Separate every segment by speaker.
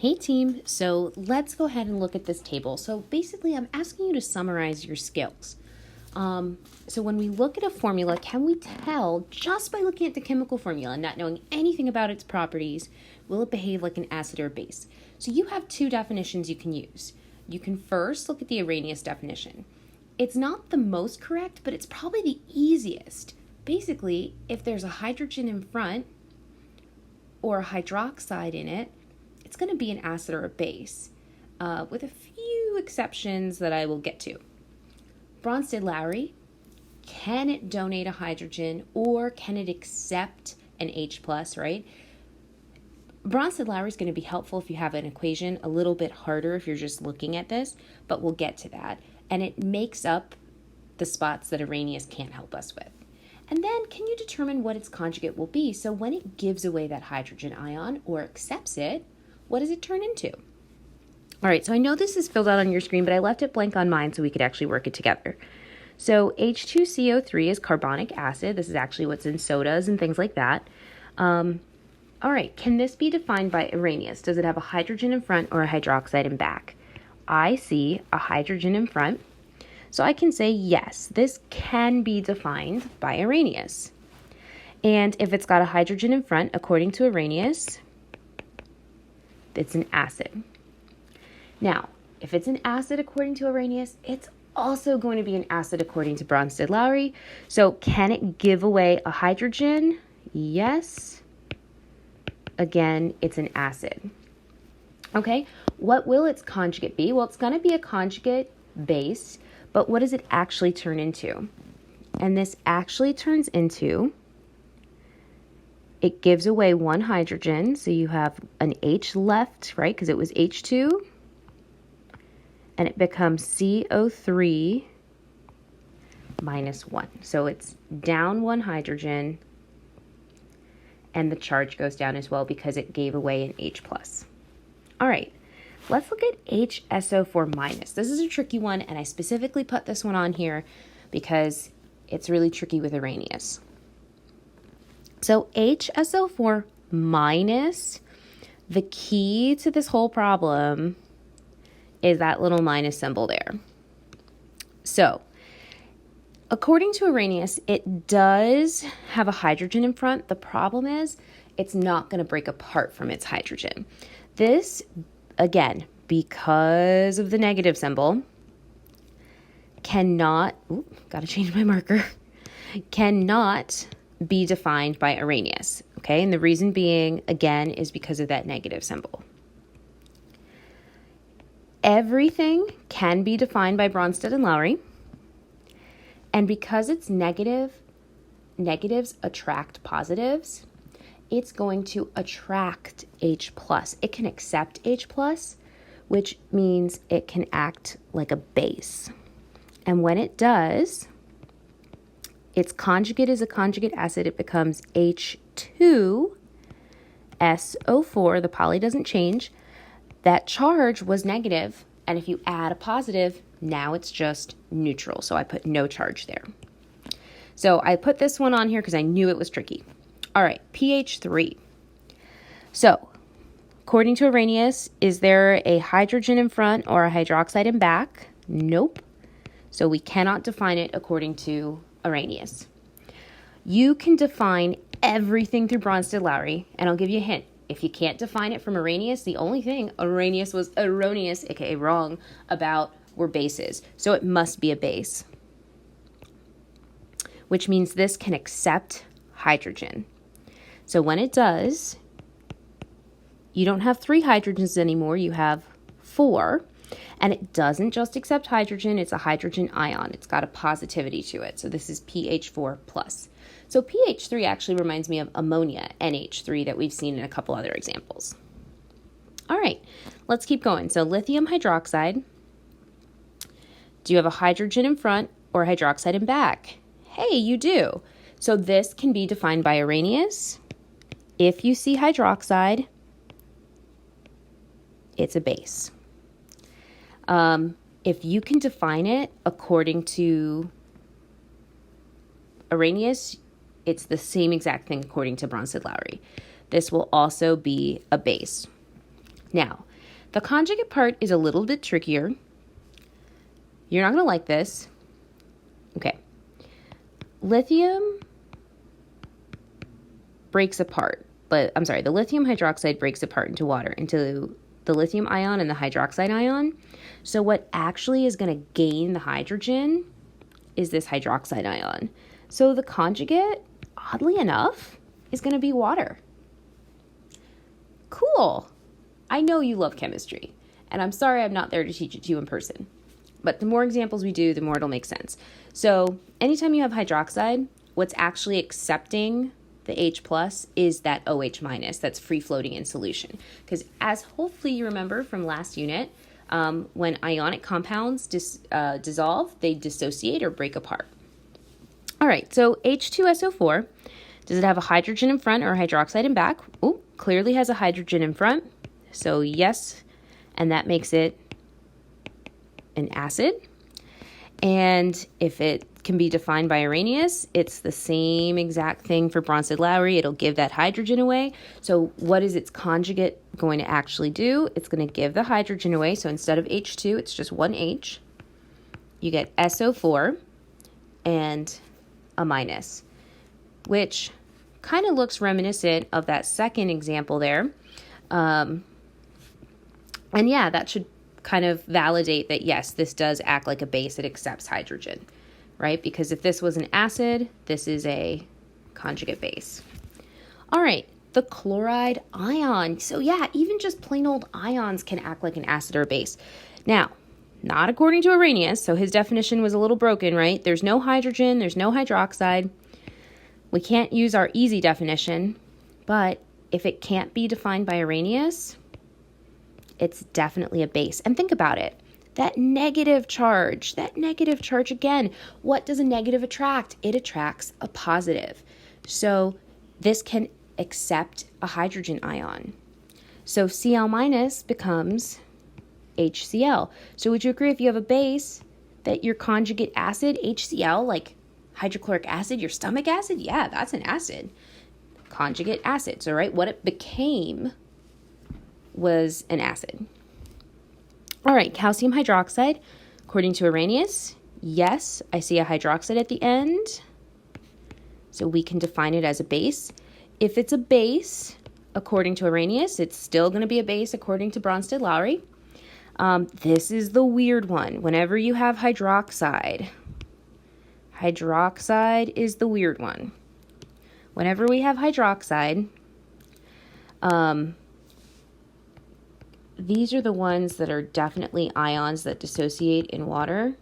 Speaker 1: Hey team, so let's go ahead and look at this table. So basically I'm asking you to summarize your skills. So when we look at a formula, can we tell just by looking at the chemical formula, not knowing anything about its properties, will it behave like an acid or a base? So you have two definitions you can use. You can first look at the Arrhenius definition. It's not the most correct, but it's probably the easiest. Basically, if there's a hydrogen in front or a hydroxide in it, it's going to be an acid or a base, with a few exceptions that I will get to. Bronsted-Lowry, can it donate a hydrogen or can it accept an H+, right? Bronsted-Lowry is going to be helpful if you have an equation, a little bit harder if you're just looking at this, but we'll get to that. And it makes up the spots that Arrhenius can't help us with. And then can you determine what its conjugate will be? So when it gives away that hydrogen ion or accepts it, what does it turn into? All right, so I know this is filled out on your screen, but I left it blank on mine so we could actually work it together. So H2CO3 is carbonic acid. This is actually what's in sodas and things like that. All right, can this be defined by Arrhenius? Does it have a hydrogen in front or a hydroxide in back? I see a hydrogen in front, so I can say yes, this can be defined by Arrhenius. And if it's got a hydrogen in front, according to Arrhenius, it's an acid. Now, if it's an acid according to Arrhenius, it's also going to be an acid according to Bronsted-Lowry. So can it give away a hydrogen? Yes. Again, it's an acid. Okay, what will its conjugate be? Well, it's going to be a conjugate base, but what does it actually turn into? And this actually turns into, it gives away one hydrogen, so you have an H left, right, because it was H2, and it becomes CO3 minus 1. So it's down one hydrogen, and the charge goes down as well because it gave away an H+. All right, let's look at HSO4 minus. This is a tricky one, and I specifically put this one on here because it's really tricky with Arrhenius. So HSO4 minus, the key to this whole problem is that little minus symbol there. So according to Arrhenius, it does have a hydrogen in front. The problem is it's not going to break apart from its hydrogen. This, again, because of the negative symbol, cannot, gotta change my marker, cannot be defined by Arrhenius, okay? And the reason being, again, is because of that negative symbol. Everything can be defined by Bronsted and Lowry, and because it's negative, negatives attract positives, it's going to attract H+. It can accept H+, which means it can act like a base. And when it does, its conjugate is a conjugate acid. It becomes H2SO4. The poly doesn't change. That charge was negative, and if you add a positive, now it's just neutral. So I put no charge there. So I put this one on here because I knew it was tricky. All right, pH 3. So according to Arrhenius, is there a hydrogen in front or a hydroxide in back? Nope. So we cannot define it according to Arrhenius. You can define everything through Bronsted-Lowry, and I'll give you a hint. If you can't define it from Arrhenius, the only thing Arrhenius was erroneous, aka wrong, about were bases. So it must be a base, which means this can accept hydrogen. So when it does, you don't have 3 hydrogens anymore, you have 4. And it doesn't just accept hydrogen, it's a hydrogen ion. It's got a positivity to it. So this is pH4+. So pH 3 actually reminds me of ammonia, NH3, that we've seen in a couple other examples. All right, let's keep going. So lithium hydroxide. Do you have a hydrogen in front or a hydroxide in back? Hey, you do. So this can be defined by Arrhenius. If you see hydroxide, it's a base. If you can define it according to Arrhenius, it's the same exact thing according to Bronsted-Lowry. This will also be a base. Now, the conjugate part is a little bit trickier. You're not going to like this. Okay. Lithium breaks apart. But I'm sorry, the lithium hydroxide breaks apart into water, into the lithium ion and the hydroxide ion. So what actually is going to gain the hydrogen is this hydroxide ion. So the conjugate, oddly enough, is going to be water. Cool. I know you love chemistry, and I'm sorry I'm not there to teach it to you in person. But the more examples we do, the more it'll make sense. So anytime you have hydroxide, what's actually accepting the H plus is that OH minus that's free floating in solution. Because as hopefully you remember from last unit, when ionic compounds dissolve, they dissociate or break apart. All right, so H2SO4, does it have a hydrogen in front or a hydroxide in back? Oh, clearly has a hydrogen in front. So yes, and that makes it an acid. And if it can be defined by Arrhenius, it's the same exact thing for Bronsted-Lowry. It'll give that hydrogen away. So what is its conjugate going to actually do? It's going to give the hydrogen away. So instead of H2, it's just one H. You get SO4 and a minus, which kind of looks reminiscent of that second example there. And yeah, that should kind of validate that, yes, this does act like a base. It accepts hydrogen, right? Because if this was an acid, this is a conjugate base. All right, the chloride ion. So yeah, even just plain old ions can act like an acid or a base. Now, not according to Arrhenius, so his definition was a little broken, right? There's no hydrogen, there's no hydroxide. We can't use our easy definition, but if it can't be defined by Arrhenius, it's definitely a base. And think about it. That negative charge again, what does a negative attract? It attracts a positive. So this can accept a hydrogen ion. So Cl minus becomes HCl. So would you agree if you have a base that your conjugate acid, HCl, like hydrochloric acid, your stomach acid? Yeah, that's an acid. Conjugate acid. So right, what it became was an acid. All right, calcium hydroxide, according to Arrhenius, yes, I see a hydroxide at the end, so we can define it as a base. If it's a base, according to Arrhenius, it's still going to be a base according to Bronsted-Lowry. This is the weird one. Whenever you have hydroxide is the weird one. Whenever we have hydroxide, these are the ones that are definitely ions that dissociate in water.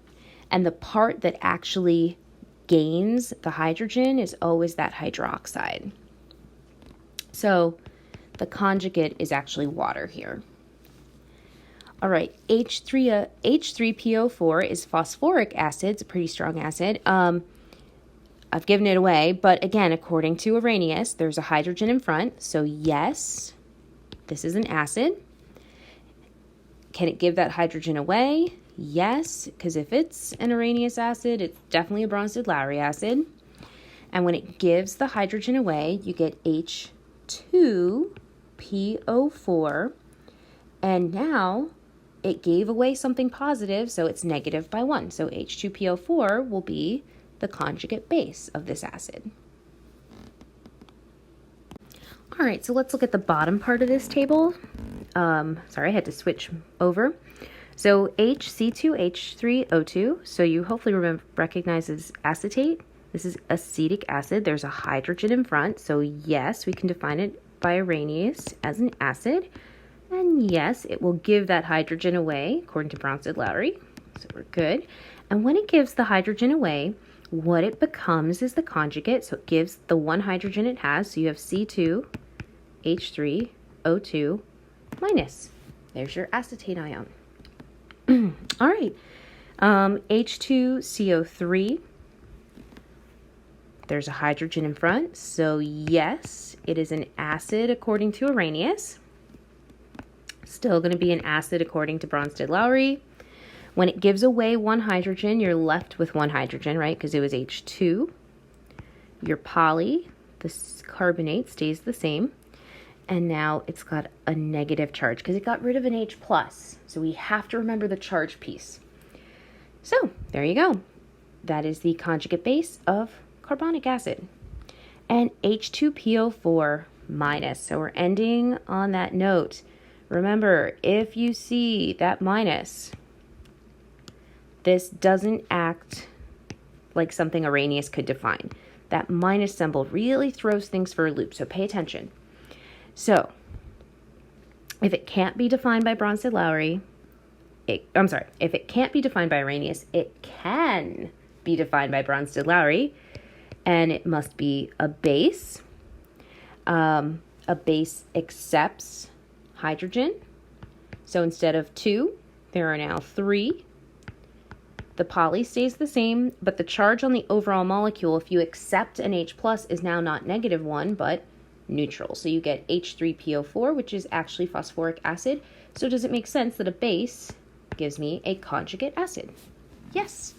Speaker 1: And the part that actually gains the hydrogen is always that hydroxide. So the conjugate is actually water here. All right, H3PO4 is phosphoric acid. It's a pretty strong acid. I've given it away, but again, according to Arrhenius, there's a hydrogen in front. So yes, this is an acid. Can it give that hydrogen away? Yes, because if it's an Arrhenius acid, it's definitely a Bronsted-Lowry acid. And when it gives the hydrogen away, you get H2PO4. And now it gave away something positive, so it's negative by 1. So H2PO4 will be the conjugate base of this acid. All right, so let's look at the bottom part of this table. Sorry, I had to switch over. So HC2H3O2, so you hopefully recognize as acetate. This is acetic acid. There's a hydrogen in front, so yes, we can define it by Arrhenius as an acid. And yes, it will give that hydrogen away, according to Bronsted-Lowry. So we're good. And when it gives the hydrogen away, what it becomes is the conjugate. So it gives the one hydrogen it has. So you have C2H3O2 minus. There's your acetate ion. All right. H2CO3. There's a hydrogen in front. So yes, it is an acid according to Arrhenius. Still going to be an acid according to Bronsted-Lowry. When it gives away one hydrogen, you're left with one hydrogen, right? Because it was H2. Your poly, the carbonate, stays the same. And now it's got a negative charge because it got rid of an H plus. So we have to remember the charge piece. So there you go. That is the conjugate base of carbonic acid. And H2PO4 minus. So we're ending on that note. Remember, if you see that minus, this doesn't act like something Arrhenius could define. That minus symbol really throws things for a loop, so pay attention. So, if it can't be defined by Bronsted-Lowry, if it can't be defined by Arrhenius, it can be defined by Bronsted-Lowry, and it must be a base. A base accepts hydrogen. So instead of 2, there are now 3. The poly stays the same, but the charge on the overall molecule, if you accept an H+, is now not -1, but neutral. So you get H3PO4, which is actually phosphoric acid. So does it make sense that a base gives me a conjugate acid? Yes.